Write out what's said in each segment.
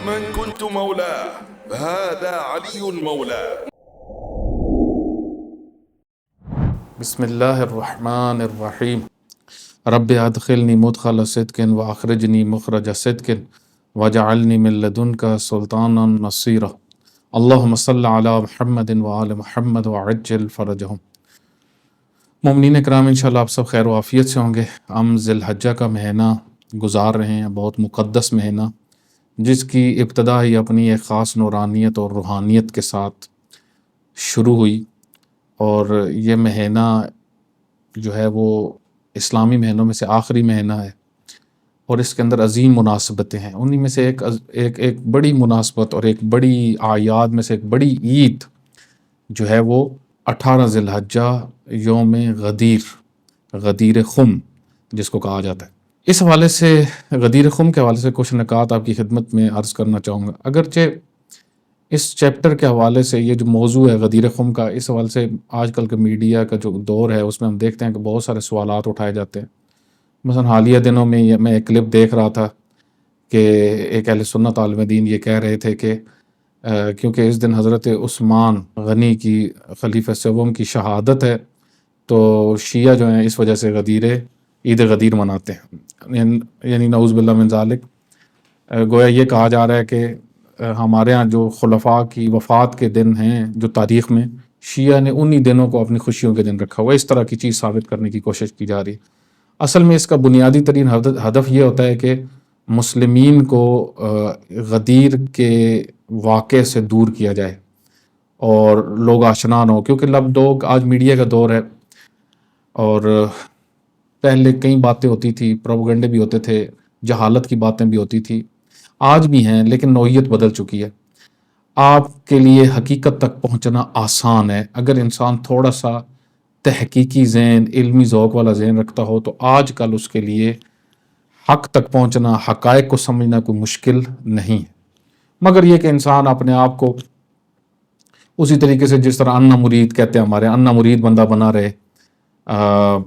من كنت مولاه فهذا علي مولاه. بسم اللہ الرحمن الرحیم رب ادخلنی مدخل صدق واخرجنی مخرج صدق واجعلنی من لدنک سلطانا نصیرا. اللہم صل علی محمد وآل محمد وعجل فرجہم. مومنین اکرام، انشاءاللہ آپ سب خیر و عافیت سے ہوں گے. ہم ذی الحجہ کا مہینہ گزار رہے ہیں، بہت مقدس مہینہ، جس کی ابتدا ہی اپنی ایک خاص نورانیت اور روحانیت کے ساتھ شروع ہوئی. اور یہ مہینہ جو ہے وہ اسلامی مہینوں میں سے آخری مہینہ ہے، اور اس کے اندر عظیم مناسبتیں ہیں. انہی میں سے ایک بڑی مناسبت اور ایک بڑی اعیاد میں سے ایک بڑی عید جو ہے وہ 18 ذی الحجہ یوم غدیر خم جس کو کہا جاتا ہے. اس حوالے سے غدیر خم کے حوالے سے کچھ نکات آپ کی خدمت میں عرض کرنا چاہوں گا. اگرچہ اس چیپٹر کے حوالے سے یہ جو موضوع ہے غدیر خم کا، اس حوالے سے آج کل کے میڈیا کا جو دور ہے اس میں ہم دیکھتے ہیں کہ بہت سارے سوالات اٹھائے جاتے ہیں. مثلا حالیہ دنوں میں میں ایک کلپ دیکھ رہا تھا کہ ایک اہل سنت عالم دین یہ کہہ رہے تھے کہ کیونکہ اس دن حضرت عثمان غنی کی خلیفہ سوم کی شہادت ہے تو شیعہ جو ہیں اس وجہ سے عید غدیر مناتے ہیں، یعنی نعوذ باللہ من ذالک. گویا یہ کہا جا رہا ہے کہ ہمارے ہاں جو خلفاء کی وفات کے دن ہیں جو تاریخ میں، شیعہ نے انہی دنوں کو اپنی خوشیوں کے دن رکھا ہوا ہے. اس طرح کی چیز ثابت کرنے کی کوشش کی جا رہی ہے. اصل میں اس کا بنیادی ترین ہدف یہ ہوتا ہے کہ مسلمین کو غدیر کے واقعے سے دور کیا جائے اور لوگ آشنا نہ ہو، کیونکہ لوگ آج میڈیا کا دور ہے اور پہلے کئی باتیں ہوتی تھی، پروپیگنڈے بھی ہوتے تھے، جہالت کی باتیں بھی ہوتی تھی، آج بھی ہیں لیکن نوعیت بدل چکی ہے. آپ کے لیے حقیقت تک پہنچنا آسان ہے اگر انسان تھوڑا سا تحقیقی ذہن، علمی ذوق والا ذہن رکھتا ہو. تو آج کل اس کے لیے حق تک پہنچنا، حقائق کو سمجھنا کوئی مشکل نہیں ہے، مگر یہ کہ انسان اپنے آپ کو اسی طریقے سے جس طرح انا مرید کہتے ہیں، ہمارے انا مرید بندہ بنا رہے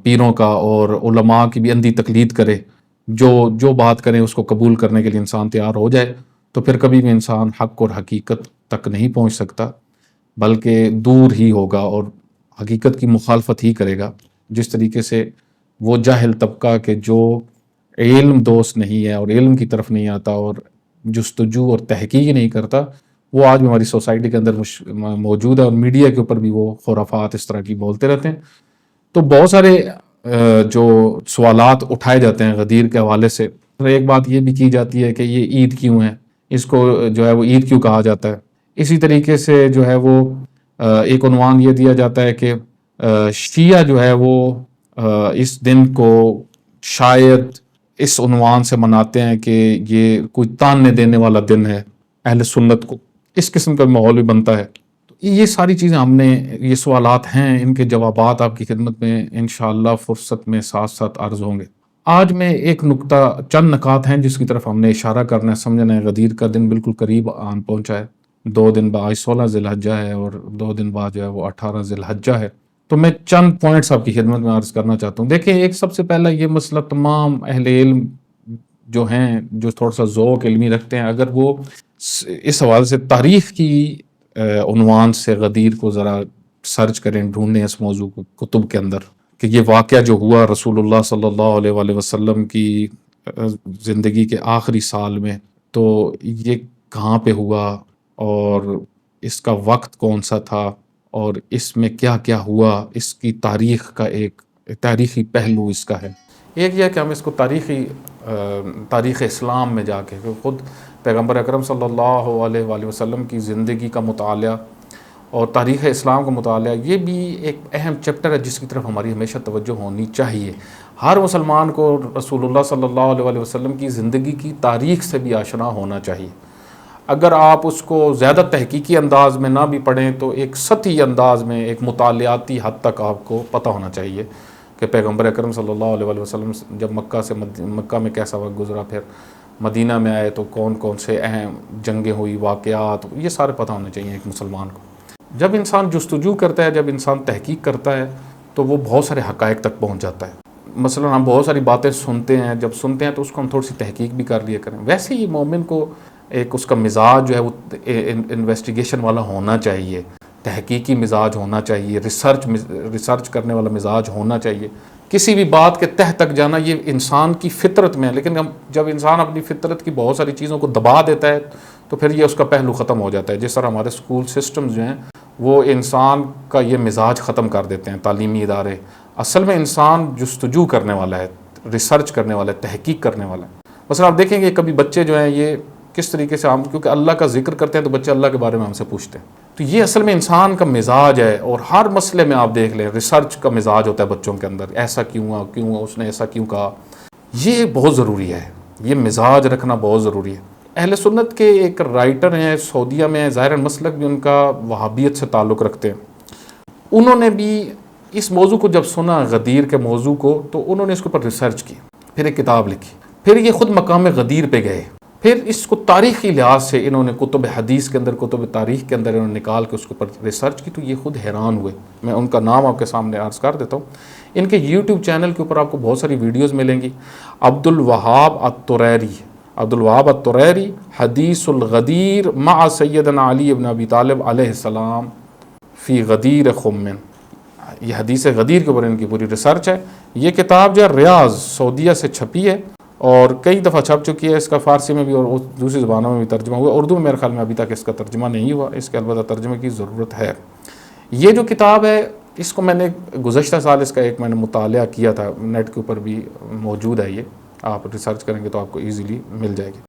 پیروں کا، اور علماء کی بھی اندھی تقلید کرے، جو بات کریں اس کو قبول کرنے کے لیے انسان تیار ہو جائے، تو پھر کبھی بھی انسان حق اور حقیقت تک نہیں پہنچ سکتا، بلکہ دور ہی ہوگا اور حقیقت کی مخالفت ہی کرے گا. جس طریقے سے وہ جاہل طبقہ کے جو علم دوست نہیں ہے اور علم کی طرف نہیں آتا اور جستجو اور تحقیق نہیں کرتا، وہ آج ہماری سوسائٹی کے اندر موجود ہے، اور میڈیا کے اوپر بھی وہ خرافات اس طرح کی بولتے رہتے ہیں. تو بہت سارے جو سوالات اٹھائے جاتے ہیں غدیر کے حوالے سے. ایک بات یہ بھی کی جاتی ہے کہ یہ عید کیوں ہے، اس کو جو ہے وہ عید کیوں کہا جاتا ہے. اسی طریقے سے جو ہے وہ ایک عنوان یہ دیا جاتا ہے کہ شیعہ جو ہے وہ اس دن کو شاید اس عنوان سے مناتے ہیں کہ یہ کوئی تاننے دینے والا دن ہے اہل سنت کو. اس قسم کا ماحول بھی بنتا ہے. یہ ساری چیزیں یہ سوالات ہیں، ان کے جوابات آپ کی خدمت میں انشاءاللہ فرصت میں ساتھ ساتھ عرض ہوں گے. آج میں ایک نکتہ، چند نکات ہیں جس کی طرف ہم نے اشارہ کرنا ہے، سمجھنا ہے. غدیر کا دن بالکل قریب آن پہنچا ہے، 2 دن بعد 16 ذی الحجہ ہے اور 2 دن بعد جو ہے وہ 18 ذی الحجہ ہے. تو میں چند پوائنٹس آپ کی خدمت میں عرض کرنا چاہتا ہوں. دیکھیں، ایک سب سے پہلا یہ مسئلہ، تمام اہل علم جو ہیں، جو تھوڑا سا ذوق علمی رکھتے ہیں، اگر وہ اس حوالے سے تاریخ کی عنوان سے غدیر کو ذرا سرچ کریں، ڈھونڈیں اس موضوع کو کتب کے اندر کہ یہ واقعہ جو ہوا رسول اللہ صلی اللہ علیہ وآلہ وسلم کی زندگی کے آخری سال میں، تو یہ کہاں پہ ہوا اور اس کا وقت کون سا تھا اور اس میں کیا کیا ہوا، اس کی تاریخ کا ایک تاریخی پہلو اس کا ہے. ایک یہ کہ ہم اس کو تاریخ اسلام میں جا کے خود پیغمبر اکرم صلی اللہ علیہ وآلہ وسلم کی زندگی کا مطالعہ اور تاریخ اسلام کا مطالعہ، یہ بھی ایک اہم چیپٹر ہے جس کی طرف ہماری ہمیشہ توجہ ہونی چاہیے. ہر مسلمان کو رسول اللہ صلی اللہ علیہ وآلہ وسلم کی زندگی کی تاریخ سے بھی آشنا ہونا چاہیے. اگر آپ اس کو زیادہ تحقیقی انداز میں نہ بھی پڑھیں تو ایک سطحی انداز میں، ایک مطالعاتی حد تک آپ کو پتہ ہونا چاہیے کہ پیغمبر اکرم صلی اللہ علیہ وآلہ وسلم جب مکہ میں کیسا وقت گزرا، پھر مدینہ میں آئے تو کون کون سے اہم جنگیں ہوئی، واقعات، یہ سارے پتہ ہونے چاہیے ایک مسلمان کو. جب انسان جستجو کرتا ہے، جب انسان تحقیق کرتا ہے تو وہ بہت سارے حقائق تک پہنچ جاتا ہے. مثلا ہم بہت ساری باتیں سنتے ہیں، جب سنتے ہیں تو اس کو ہم تھوڑی سی تحقیق بھی کر لیا کریں. ویسے ہی مومن کو ایک اس کا مزاج جو ہے وہ انویسٹیگیشن والا ہونا چاہیے، تحقیقی مزاج ہونا چاہیے، ریسرچ کرنے والا مزاج ہونا چاہیے. کسی بھی بات کے تہ تک جانا یہ انسان کی فطرت میں ہے، لیکن جب انسان اپنی فطرت کی بہت ساری چیزوں کو دبا دیتا ہے تو پھر یہ اس کا پہلو ختم ہو جاتا ہے. جس طرح ہمارے اسکول سسٹمز جو ہیں وہ انسان کا یہ مزاج ختم کر دیتے ہیں. تعلیمی ادارے اصل میں انسان جستجو کرنے والا ہے، ریسرچ کرنے والا ہے، تحقیق کرنے والا ہے. مثلا آپ دیکھیں گے کبھی بچے جو ہیں یہ کس طریقے سے کیونکہ اللہ کا ذکر کرتے ہیں تو بچے اللہ کے بارے میں ہم سے پوچھتے ہیں. تو یہ اصل میں انسان کا مزاج ہے. اور ہر مسئلے میں آپ دیکھ لیں ریسرچ کا مزاج ہوتا ہے بچوں کے اندر. ایسا کیوں ہوا اس نے ایسا کیوں کہا. یہ بہت ضروری ہے، یہ مزاج رکھنا بہت ضروری ہے. اہل سنت کے ایک رائٹر ہیں سعودیہ میں، ظاہر مسلک بھی ان کا وہابیت سے تعلق رکھتے ہیں. انہوں نے بھی اس موضوع کو جب سنا، غدیر کے موضوع کو، تو انہوں نے اس کے اوپر ریسرچ کی، پھر ایک کتاب لکھی. پھر یہ خود مقام غدیر پہ گئے. پھر اس کو تاریخی لحاظ سے انہوں نے کتب حدیث کے اندر، کتب تاریخ کے اندر انہوں نے نکال کے اس کے اوپر ریسرچ کی. تو یہ خود حیران ہوئے. میں ان کا نام آپ کے سامنے عرض کر دیتا ہوں. ان کے یوٹیوب چینل کے اوپر آپ کو بہت ساری ویڈیوز ملیں گی. عبدالوہاب الطریری حدیث الغدیر مع سیدنا علی ابن ابی طالب علیہ السلام فی غدیر خمن. یہ حدیث غدیر کے اوپر ان کی پوری ریسرچ ہے. یہ کتاب جو ہے ریاض سعودیہ سے چھپی ہے اور کئی دفعہ چھپ چکی ہے. اس کا فارسی میں بھی اور دوسری زبانوں میں بھی ترجمہ ہوا. اردو میں میرے خیال میں ابھی تک اس کا ترجمہ نہیں ہوا. اس کے البتہ ترجمے کی ضرورت ہے. یہ جو کتاب ہے اس کو میں نے گزشتہ سال اس کا میں نے مطالعہ کیا تھا. نیٹ کے اوپر بھی موجود ہے. یہ آپ ریسرچ کریں گے تو آپ کو ایزیلی مل جائے گی.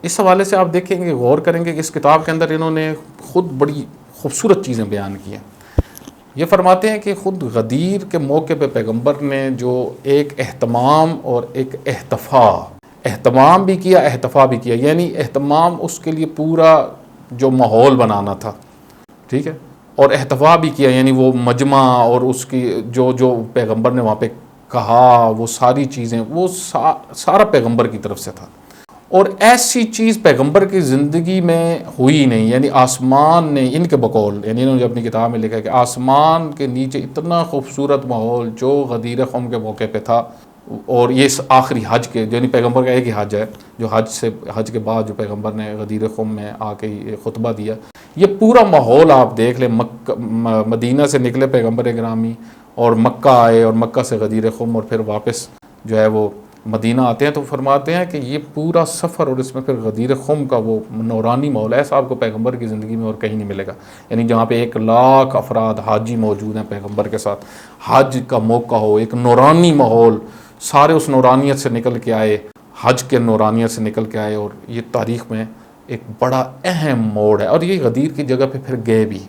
اس حوالے سے آپ دیکھیں گے، غور کریں گے کہ اس کتاب کے اندر انہوں نے خود بڑی خوبصورت چیزیں بیان کی ہیں. یہ فرماتے ہیں کہ خود غدیر کے موقع پہ پیغمبر نے جو ایک اہتمام اور ایک اہتمام بھی کیا، احتفا بھی کیا. یعنی اہتمام اس کے لیے پورا جو ماحول بنانا تھا، ٹھیک ہے، اور احتفا بھی کیا یعنی وہ مجمع اور اس کی جو پیغمبر نے وہاں پہ کہا وہ ساری چیزیں، وہ سارا پیغمبر کی طرف سے تھا. اور ایسی چیز پیغمبر کی زندگی میں ہوئی نہیں. یعنی آسمان نے ان کے بقول، یعنی انہوں نے اپنی کتاب میں لکھا ہے کہ آسمان کے نیچے اتنا خوبصورت ماحول جو غدیر خم کے موقع پہ تھا. اور یہ آخری حج کے، یعنی پیغمبر کا ایک ہی حج ہے جو حج کے بعد جو پیغمبر نے غدیر خم میں آ کے خطبہ دیا. یہ پورا ماحول آپ دیکھ لیں. مدینہ سے نکلے پیغمبر گرامی اور مکہ آئے اور مکہ سے غدیر خم اور پھر واپس جو ہے وہ مدینہ آتے ہیں. تو فرماتے ہیں کہ یہ پورا سفر اور اس میں پھر غدیر خم کا وہ نورانی ماحول ایسا آپ کو پیغمبر کی زندگی میں اور کہیں نہیں ملے گا. یعنی جہاں پہ 1,00,000 افراد حاجی موجود ہیں پیغمبر کے ساتھ، حج کا موقع ہو، ایک نورانی ماحول، سارے اس نورانیت سے نکل کے آئے، حج کے نورانیت سے نکل کے آئے. اور یہ تاریخ میں ایک بڑا اہم موڑ ہے. اور یہ غدیر کی جگہ پہ پھر گئے بھی،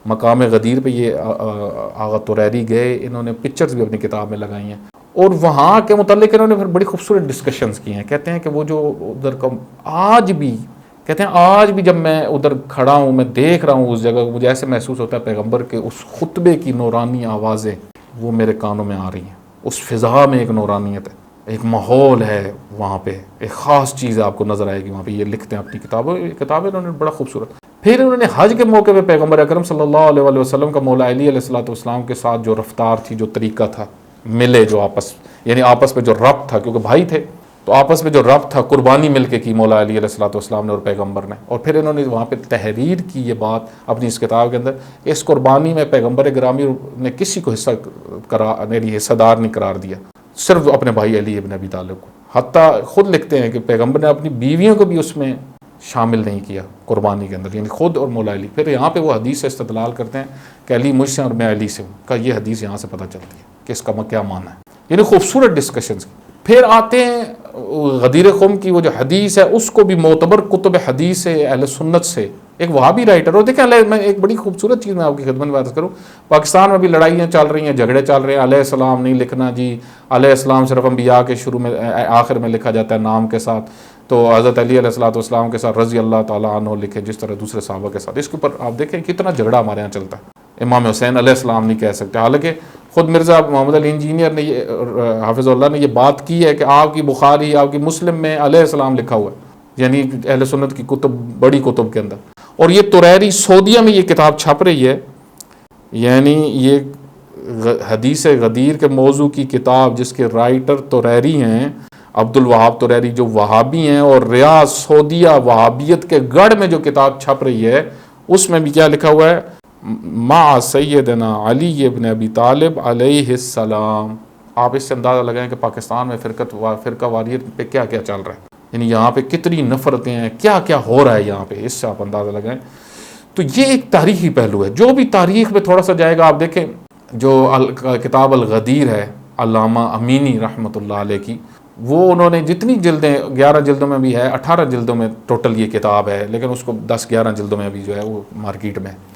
مقام غدیر پہ یہ آغا طریری گئے. انہوں نے پکچرز بھی اپنی کتاب میں لگائی ہیں اور وہاں کے متعلق انہوں نے پھر بڑی خوبصورت ڈسکشنز کی ہیں. کہتے ہیں کہ وہ جو ادھر کا آج بھی جب میں ادھر کھڑا ہوں، میں دیکھ رہا ہوں اس جگہ، مجھے ایسے محسوس ہوتا ہے پیغمبر کے اس خطبے کی نورانی آوازیں وہ میرے کانوں میں آ رہی ہیں. اس فضا میں ایک نورانیت ہے، ایک ماحول ہے وہاں پہ، ایک خاص چیز آپ کو نظر آئے گی وہاں پہ. یہ لکھتے ہیں اپنی کتابیں انہوں نے بڑا خوبصورت. پھر انہوں نے حج کے موقع پہ پیغمبر اکرم صلی اللہ علیہ وسلم کا مولا علی علیہ السلام کے ساتھ جو رفتار تھی، جو طریقہ تھا، ملے جو آپس میں جو ربط تھا، کیونکہ بھائی تھے تو آپس میں جو ربط تھا، قربانی مل کے کی مولا علی علیہ السلام نے اور پیغمبر نے. اور پھر انہوں نے وہاں پہ تحریر کی یہ بات اپنی اس کتاب کے اندر. اس قربانی میں پیغمبر گرامی نے کسی کو حصہ دار نہیں قرار دیا، صرف اپنے بھائی علی ابن ابی طالب کو. حتیٰ خود لکھتے ہیں کہ پیغمبر نے اپنی بیویوں کو بھی اس میں شامل نہیں کیا قربانی کے اندر، یعنی خود اور مولا علی. پھر یہاں پہ وہ حدیث سے استدلال کرتے ہیں کہ علی مجھ سے اور میں علی سے ہوں کا. یہ حدیث یہاں سے پتہ چلتی ہے کہ اس کا کیا معنی ہے. یعنی خوبصورت ڈسکشنز. پھر آتے ہیں غدیر خم کی وہ جو حدیث ہے، اس کو بھی معتبر کتب حدیث اہل سنت سے ایک وہابی رائٹر. اور دیکھیں میں ایک بڑی خوبصورت چیز میں آپ کی خدمت میں عرض کروں. پاکستان میں بھی لڑائیاں چل رہی ہیں، جھگڑے چل رہے ہیں. علیہ السلام نہیں لکھنا جی، علیہ السلام صرف انبیاء کے شروع میں آخر میں لکھا جاتا ہے نام کے ساتھ. تو حضرت علی علیہ السلام کے ساتھ رضی اللہ تعالیٰ عنہ لکھے جس طرح دوسرے صحابہ کے ساتھ. اس کے اوپر آپ دیکھیں کتنا جھگڑا ہمارے یہاں چلتا ہے. امام حسین علیہ السلام نہیں کہہ سکتے، حالانکہ خود مرزا محمد علی انجینئر نے حافظ اللہ نے یہ بات کی ہے کہ آپ کی بخاری، آپ کی مسلم میں علیہ السلام لکھا ہوا ہے، یعنی اہل سنت کی کتب، بڑی کتب کے اندر. اور یہ طریری سعودیہ میں یہ کتاب چھپ رہی ہے. یعنی یہ حدیث غدیر کے موضوع کی کتاب جس کے رائٹر طریری ہیں، عبد الوہاب طریری جو وہابی ہیں، اور ریاض سعودیہ وہابیت کے گڑھ میں جو کتاب چھپ رہی ہے اس میں بھی کیا لکھا ہوا ہے؟ مع سیدنا علی ابن ابی طالب علیہ السلام۔ آپ اس سے اندازہ لگائیں کہ پاکستان میں فرقہ واریت پہ کیا کیا چل رہا ہے، یعنی یہاں پہ کتنی نفرتیں ہیں، کیا کیا ہو رہا ہے یہاں پہ، اس سے آپ اندازہ لگائیں۔ تو یہ ایک تاریخی پہلو ہے، جو بھی تاریخ میں تھوڑا سا جائے گا۔ آپ دیکھیں جو کتاب الغدیر ہے علامہ امینی رحمۃ اللہ علیہ کی، وہ انہوں نے جتنی جلدیں، 11 جلدوں میں بھی ہے، 18 جلدوں میں ٹوٹل یہ کتاب ہے، لیکن اس کو 10-11 جلدوں میں ابھی جو ہے وہ مارکیٹ میں ہے۔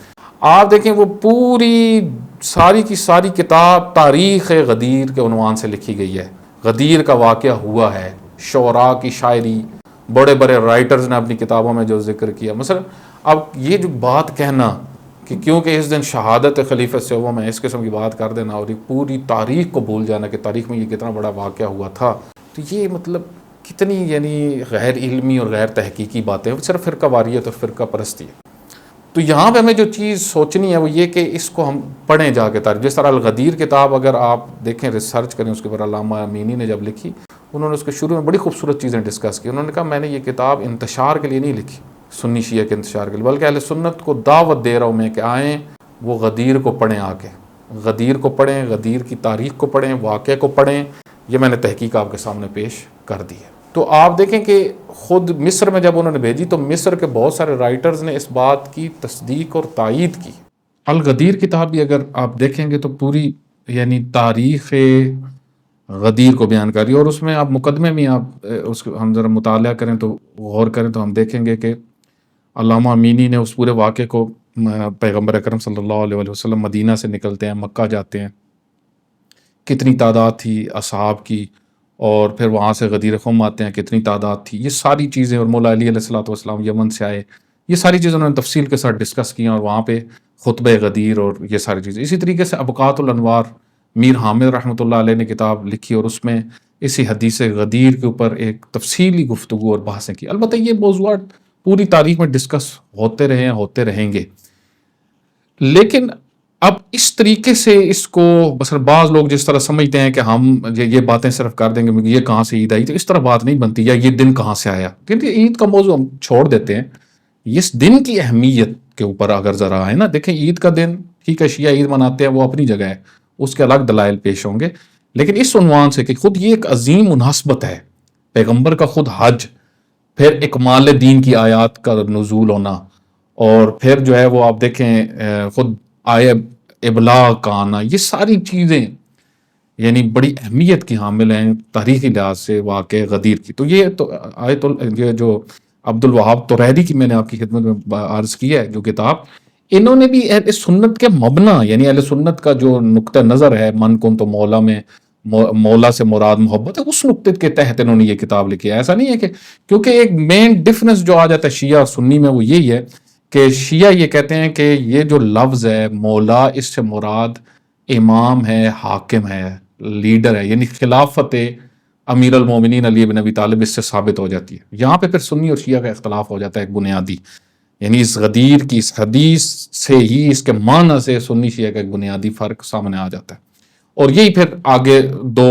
آپ دیکھیں وہ پوری ساری کی ساری کتاب تاریخ غدیر کے عنوان سے لکھی گئی ہے۔ غدیر کا واقعہ ہوا ہے، شعراء کی شاعری، بڑے بڑے رائٹرز نے اپنی کتابوں میں جو ذکر کیا۔ مثلا اب یہ جو بات کہنا کہ کیونکہ اس دن شہادت خلیفہ سوم ہے، اس قسم کی بات کر دینا اور پوری تاریخ کو بھول جانا کہ تاریخ میں یہ کتنا بڑا واقعہ ہوا تھا، تو یہ مطلب کتنی یعنی غیر علمی اور غیر تحقیقی باتیں، صرف فرقہ واریت اور فرقہ پرستی ہے۔ تو یہاں پہ ہمیں جو چیز سوچنی ہے وہ یہ کہ اس کو ہم پڑھیں جا کے تاریخ۔ جس طرح الغدیر کتاب اگر آپ دیکھیں، ریسرچ کریں اس کے اوپر، علامہ امینی نے جب لکھی، انہوں نے اس کے شروع میں بڑی خوبصورت چیزیں ڈسکس کی۔ انہوں نے کہا میں نے یہ کتاب انتشار کے لیے نہیں لکھی، سنی شیعہ کے انتشار کے لیے، بلکہ اہل سنت کو دعوت دے رہا ہوں میں کہ آئیں وہ غدیر کو پڑھیں، آ کے غدیر کو پڑھیں، غدیر کی تاریخ کو پڑھیں، واقعے کو پڑھیں۔ یہ میں نے تحقیق آپ کے سامنے پیش کر دی ہے۔ تو آپ دیکھیں کہ خود مصر میں جب انہوں نے بھیجی تو مصر کے بہت سارے رائٹرز نے اس بات کی تصدیق اور تائید کی۔ الغدیر کتاب بھی اگر آپ دیکھیں گے تو پوری یعنی تاریخ غدیر کو بیان کر رہی ہے، اور اس میں آپ مقدمے میں آپ اس کو ہم ذرا مطالعہ کریں تو غور کریں تو ہم دیکھیں گے کہ علامہ امینی نے اس پورے واقعے کو، پیغمبر اکرم صلی اللہ علیہ وسلم مدینہ سے نکلتے ہیں، مکہ جاتے ہیں، کتنی تعداد تھی اصحاب کی، اور پھر وہاں سے غدیر خم آتے ہیں، کتنی تعداد تھی، یہ ساری چیزیں، اور مولا علی علیہ الصلوۃ والسلام یمن سے آئے، یہ ساری چیزیں انہوں نے تفصیل کے ساتھ ڈسکس کی، اور وہاں پہ خطبہ غدیر اور یہ ساری چیزیں۔ اسی طریقے سے ابقات الانوار میر حامد رحمۃ اللہ علیہ نے کتاب لکھی، اور اس میں اسی حدیث غدیر کے اوپر ایک تفصیلی گفتگو اور بحثیں کی۔ البتہ یہ موضوعات پوری تاریخ میں ڈسکس ہوتے رہے ہیں، ہوتے رہیں گے، لیکن اب اس طریقے سے اس کو مثلا بعض لوگ جس طرح سمجھتے ہیں کہ ہم یہ باتیں صرف کر دیں گے، یہ کہاں سے عید آئی، تو اس طرح بات نہیں بنتی، یا یہ دن کہاں سے آیا، کیونکہ عید کا موضوع ہم چھوڑ دیتے ہیں۔ اس دن کی اہمیت کے اوپر اگر ذرا آئے نا، دیکھیں عید کا دن ٹھیک ہے، شیعہ عید مناتے ہیں، وہ اپنی جگہ ہے، اس کے الگ دلائل پیش ہوں گے، لیکن اس عنوان سے کہ خود یہ ایک عظیم مناسبت ہے، پیغمبر کا خود حج، پھر اکمال دین کی آیات کا نزول ہونا، اور پھر جو ہے وہ آپ دیکھیں خود آئے ابلاغ کا آنا، یہ ساری چیزیں یعنی بڑی اہمیت کی حامل ہیں تاریخی لحاظ سے واقع غدیر کی۔ تو یہ تو آیت یہ جو عبد الوہاب طریری کی میں نے آپ کی خدمت میں عرض کی ہے جو کتاب، انہوں نے بھی اہل سنت کے مبنا، یعنی اہل سنت کا جو نقطہ نظر ہے، من کن تو مولا میں مولا سے مراد محبت ہے، اس نقطے کے تحت انہوں نے یہ کتاب لکھی ہے۔ ایسا نہیں ہے کہ، کیونکہ ایک مین ڈفرنس جو آ جاتا ہے شیعہ اور سنی میں وہ یہی ہے کہ شیعہ یہ کہتے ہیں کہ یہ جو لفظ ہے مولا، اس سے مراد امام ہے، حاکم ہے، لیڈر ہے، یعنی خلافت امیر المومنین علی بن ابی طالب اس سے ثابت ہو جاتی ہے۔ یہاں پہ پھر سنی اور شیعہ کا اختلاف ہو جاتا ہے ایک بنیادی، یعنی اس غدیر کی اس حدیث سے ہی اس کے معنی سے سنی شیعہ کا ایک بنیادی فرق سامنے آ جاتا ہے، اور یہی پھر آگے دو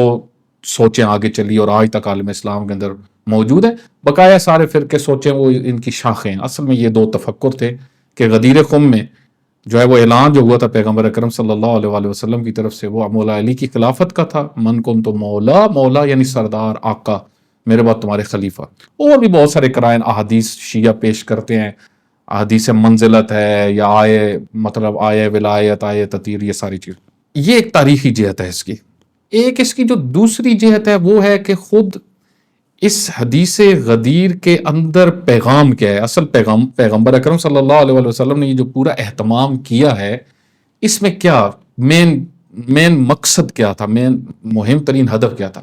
سوچیں آگے چلی اور آج تک عالم اسلام کے اندر موجود ہے۔ بقایا سارے فرقے سوچیں وہ ان کی شاخیں ہیں، اصل میں یہ دو تفکر تھے کہ غدیر خم میں جو ہے وہ اعلان جو ہوا تھا پیغمبر اکرم صلی اللہ علیہ وسلم کی طرف سے، وہ مولا علی کی خلافت کا تھا، من کن تو مولا، مولا یعنی سردار، آقا، میرے بعد تمہارے خلیفہ۔ اور بھی بہت سارے قرائن احادیث شیعہ پیش کرتے ہیں، احادیث منزلت ہے یا آئے مطلب آئے ولایت، آئے تطہیر، یہ ساری چیز۔ یہ ایک تاریخی جہت ہے اس کی۔ ایک اس کی جو دوسری جہت ہے وہ ہے کہ خود اس حدیث غدیر کے اندر پیغام کیا ہے، اصل پیغام پیغمبر اکرم صلی اللہ علیہ وسلم نے یہ جو پورا اہتمام کیا ہے، اس میں کیا مین مقصد کیا تھا، مین مہم ترین ہدف کیا تھا۔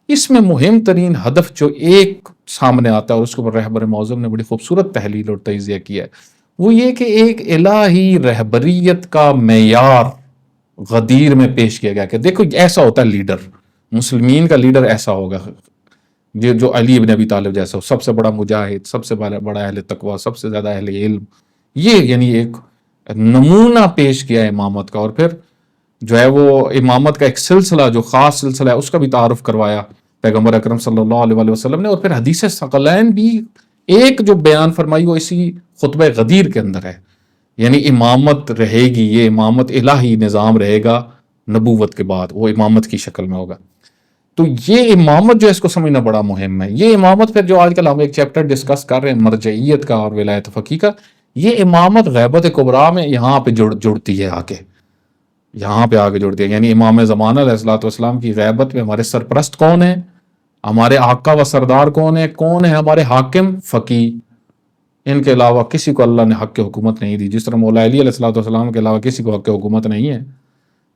اس میں مہم ترین ہدف جو ایک سامنے آتا ہے اور اس کے اوپر رہبر معظم نے بڑی خوبصورت تحلیل اور تجزیہ کیا ہے، وہ یہ کہ ایک الہی رہبریت کا معیار غدیر میں پیش کیا گیا کہ دیکھو ایسا ہوتا ہے لیڈر، مسلمین کا لیڈر ایسا ہوگا جو علی ابن ابی طالب جیسا ہو، سب سے بڑا مجاہد، سب سے بڑا اہل تقوی، سب سے زیادہ اہل علم، یہ یعنی ایک نمونہ پیش کیا ہے امامت کا، اور پھر جو ہے وہ امامت کا ایک سلسلہ جو خاص سلسلہ ہے اس کا بھی تعارف کروایا پیغمبر اکرم صلی اللہ علیہ وسلم نے، اور پھر حدیث ثقلین بھی ایک جو بیان فرمائی وہ اسی خطبہ غدیر کے اندر ہے، یعنی امامت رہے گی، یہ امامت الہی نظام رہے گا نبوت کے بعد، وہ امامت کی شکل میں ہوگا۔ تو یہ امامت جو ہے اس کو سمجھنا بڑا مہم ہے۔ یہ امامت پھر جو آج کل ہم ایک چیپٹر ڈسکس کر رہے ہیں مرجعیت کا اور ولایت فقیہ کا، یہ امامت غیبت کبریٰ میں یہاں پہ جڑتی ہے، یہاں پہ آگے جڑتی ہے، یعنی امام زمانہ علیہ الصلوۃ والسلام کی غیبت میں ہمارے سرپرست کون ہیں، ہمارے آقا و سردار کون ہے ہمارے حاکم فقیہ، ان کے علاوہ کسی کو اللہ نے حق حکومت نہیں دی، جس طرح مولا علی علیہ الصلوۃ والسلام کے علاوہ کسی کو حق حکومت نہیں ہے،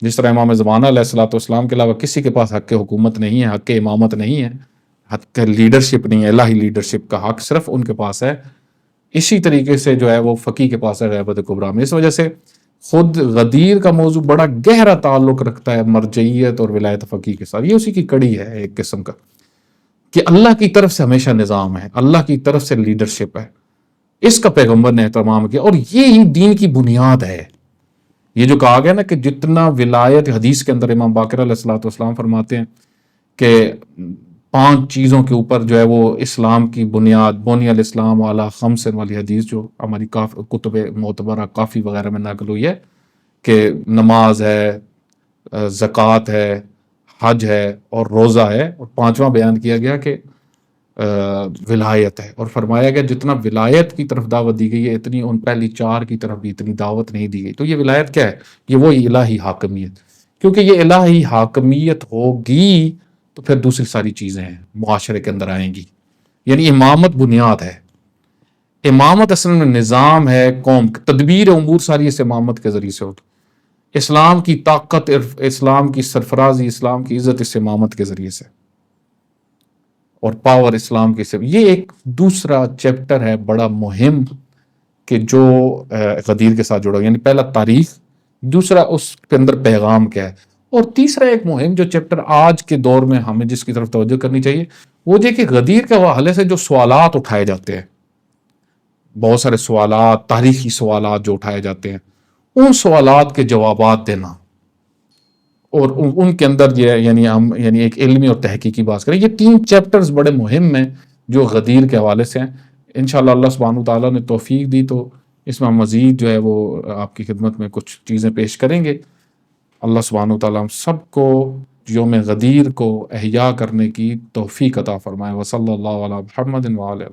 جس طرح امام زمانہ علیہ الصلوۃ والسلام کے علاوہ کسی کے پاس حق حکومت نہیں ہے، حق امامت نہیں ہے، حق لیڈرشپ نہیں ہے، الہی لیڈرشپ کا حق صرف ان کے پاس ہے۔ اسی طریقے سے جو ہے وہ فقیہ کے پاس ہے غیبت کبریٰ میں۔ اس وجہ سے خود غدیر کا موضوع بڑا گہرا تعلق رکھتا ہے مرجعیت اور ولایت فقیہ کے ساتھ، یہ اسی کی کڑی ہے ایک قسم کا، کہ اللہ کی طرف سے ہمیشہ نظام ہے، اللہ کی طرف سے لیڈرشپ ہے، اس کا پیغمبر نے اہتمام کیا، اور یہی دین کی بنیاد ہے۔ یہ جو کہا گیا نا کہ جتنا ولایت، حدیث کے اندر امام باقر علیہ الصلوۃ والسلام فرماتے ہیں کہ 5 چیزوں کے اوپر جو ہے وہ اسلام کی بنیاد، بنی الاسلام علی خمس والی حدیث جو ہماری کتب معتبرہ کافی وغیرہ میں نقل ہوئی ہے، کہ نماز ہے، زکوٰۃ ہے، حج ہے اور روزہ ہے، اور 5واں بیان کیا گیا کہ ولایت ہے، اور فرمایا گیا جتنا ولایت کی طرف دعوت دی گئی ہے اتنی ان پہلی 4 کی طرف بھی اتنی دعوت نہیں دی گئی۔ تو یہ ولایت کیا ہے؟ یہ وہی الہی حاکمیت، کیونکہ یہ الہی حاکمیت ہوگی تو پھر دوسری ساری چیزیں ہیں معاشرے کے اندر آئیں گی، یعنی امامت بنیاد ہے، امامت اصل میں نظام ہے قوم، تدبیر امور ساری اس امامت کے ذریعے سے ہوگی، اسلام کی طاقت، اسلام کی سرفرازی، اسلام کی عزت اس امامت کے ذریعے سے، اور پاور اسلام کی سے۔ یہ ایک دوسرا چیپٹر ہے بڑا مہم کہ جو غدیر کے ساتھ جڑا، یعنی پہلا تاریخ، دوسرا اس کے اندر پیغام کیا ہے، اور تیسرا ایک مہم جو چیپٹر آج کے دور میں ہمیں جس کی طرف توجہ کرنی چاہیے وہ یہ کہ غدیر کے حوالے سے جو سوالات اٹھائے جاتے ہیں، بہت سارے سوالات، تاریخی سوالات جو اٹھائے جاتے ہیں، ان سوالات کے جوابات دینا، اور ان کے اندر یہ یعنی ایک علمی اور تحقیقی بات کریں۔ یہ 3 چیپٹرز بڑے مہم ہیں جو غدیر کے حوالے سے ہیں۔ انشاءاللہ اللہ سبحانہ وتعالیٰ نے توفیق دی تو اس میں مزید جو ہے وہ آپ کی خدمت میں کچھ چیزیں پیش کریں گے۔ اللہ سبحانہ وتعالیٰ ہم سب کو یوم غدیر کو احیاء کرنے کی توفیق عطا فرمائے۔ وصلی اللہ علی محمد وعلی